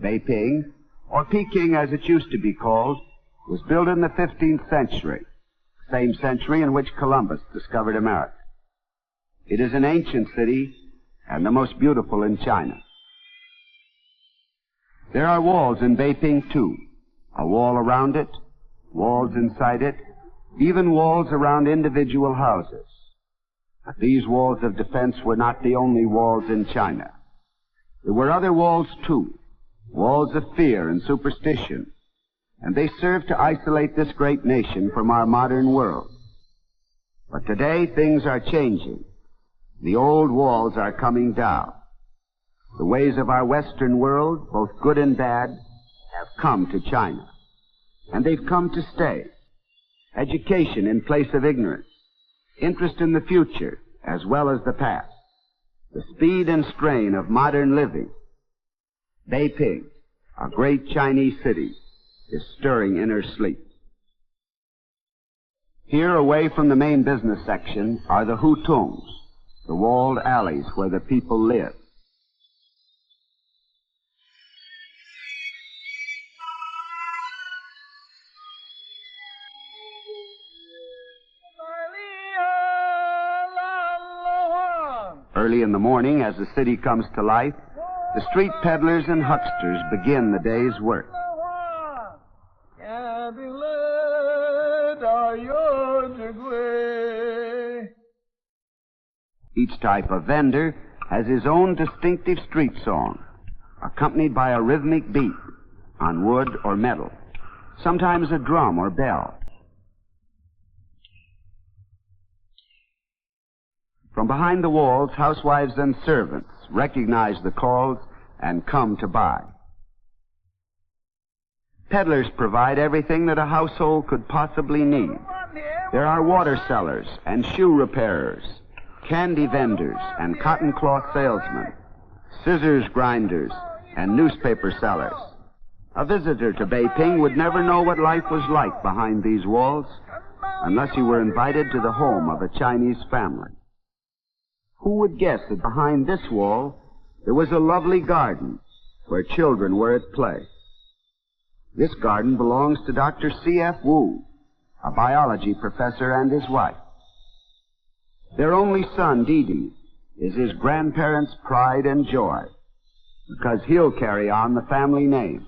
Beiping, or Peking as it used to be called, was built in the 15th century, the same century in which Columbus discovered America. It is an ancient city and the most beautiful in China. There are walls in Beiping too, a wall around it, walls inside it, even walls around individual houses. But these walls of defense were not the only walls in China. There were other walls too, walls of fear and superstition, and they served to isolate this great nation from our modern world. But today things are changing. The old walls are coming down. The ways of our Western world, both good and bad, have come to China. And they've come to stay. Education in place of ignorance. Interest in the future as well as the past. The speed and strain of modern living. Beiping, a great Chinese city, is stirring in her sleep. Here, away from the main business section, are the hutongs, the walled alleys where the people live. Early in the morning, as the city comes to life, the street peddlers and hucksters begin the day's work. Each type of vendor has his own distinctive street song, accompanied by a rhythmic beat on wood or metal, sometimes a drum or bell. From behind the walls, housewives and servants recognize the calls and come to buy. Peddlers provide everything that a household could possibly need. There are water sellers and shoe repairers, candy vendors and cotton cloth salesmen, scissors grinders and newspaper sellers. A visitor to Beiping would never know what life was like behind these walls unless he were invited to the home of a Chinese family. Who would guess that behind this wall there was a lovely garden where children were at play? This garden belongs to Dr. C.F. Wu, a biology professor, and his wife. Their only son, Didi, is his grandparents' pride and joy, because he'll carry on the family name.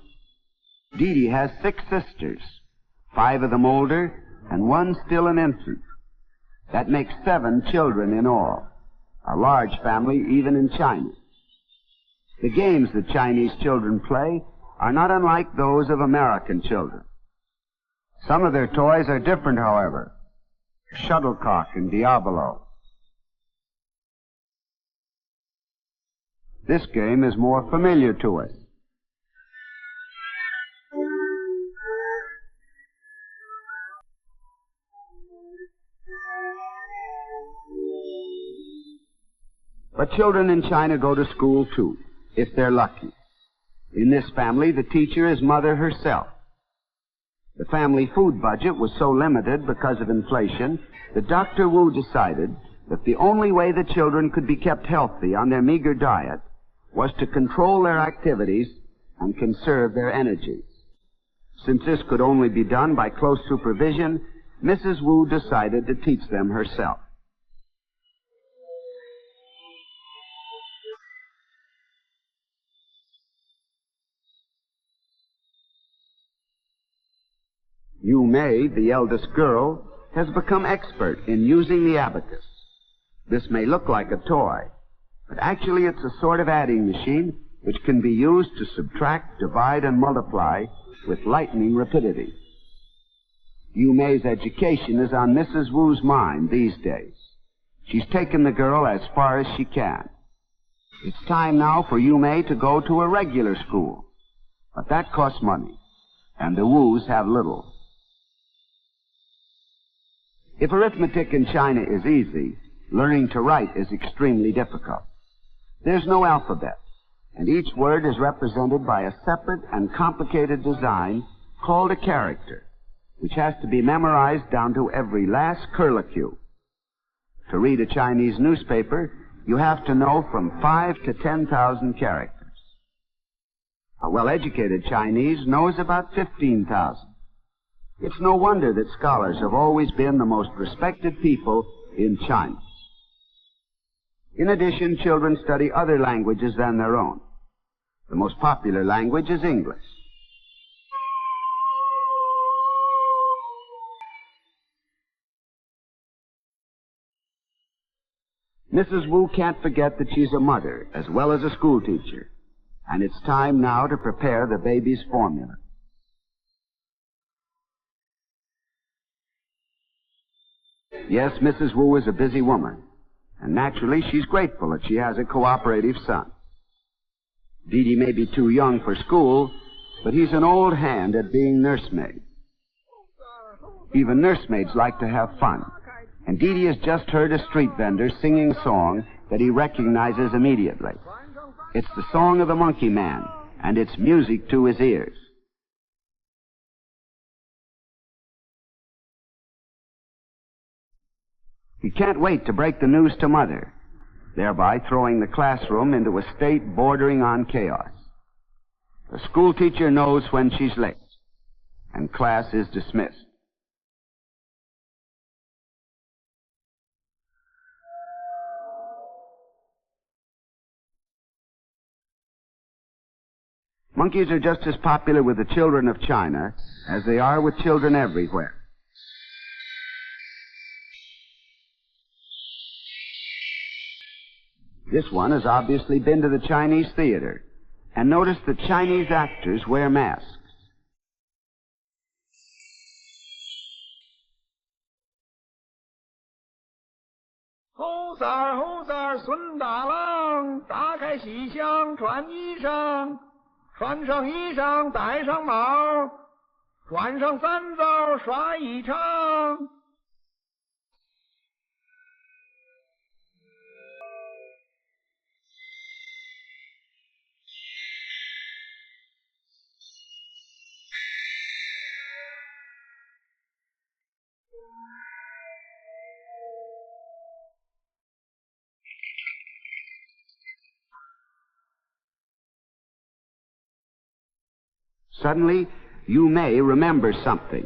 Didi has 6 sisters, 5 of them older, and 1 still an infant. That makes 7 children in all, a large family even in China. The games that Chinese children play are not unlike those of American children. Some of their toys are different, however. Shuttlecock and Diabolo. This game is more familiar to us. But children in China go to school too, if they're lucky. In this family, the teacher is mother herself. The family food budget was so limited because of inflation that Dr. Wu decided that the only way the children could be kept healthy on their meager diet was to control their activities and conserve their energies. Since this could only be done by close supervision, Mrs. Wu decided to teach them herself. Yu Mei, the eldest girl, has become expert in using the abacus. This may look like a toy, but actually it's a sort of adding machine which can be used to subtract, divide, and multiply with lightning rapidity. Yu Mei's education is on Mrs. Wu's mind these days. She's taken the girl as far as she can. It's time now for Yu Mei to go to a regular school, but that costs money, and the Wus have little. If arithmetic in China is easy, learning to write is extremely difficult. There's no alphabet, and each word is represented by a separate and complicated design called a character, which has to be memorized down to every last curlicue. To read a Chinese newspaper, you have to know from 5 to 10,000 characters. A well-educated Chinese knows about 15,000. It's no wonder that scholars have always been the most respected people in China. In addition, children study other languages than their own. The most popular language is English. Mrs. Wu can't forget that she's a mother as well as a school teacher, and it's time now to prepare the baby's formula. Yes, Mrs. Wu is a busy woman, and naturally she's grateful that she has a cooperative son. Dee Dee may be too young for school, but he's an old hand at being nursemaid. Even nursemaids like to have fun, and Dee Dee has just heard a street vendor singing a song that he recognizes immediately. It's the song of the Monkey Man, and it's music to his ears. He can't wait to break the news to Mother, thereby throwing the classroom into a state bordering on chaos. The school teacher knows when she's late, and class is dismissed. Monkeys are just as popular with the children of China as they are with children everywhere. This one has obviously been to the Chinese theater, and notice that Chinese actors wear masks.猴三儿，猴三儿，孙大郎，打开西厢穿衣裳，穿上衣裳戴上帽，转上三枣耍一场。Suddenly, you may remember something.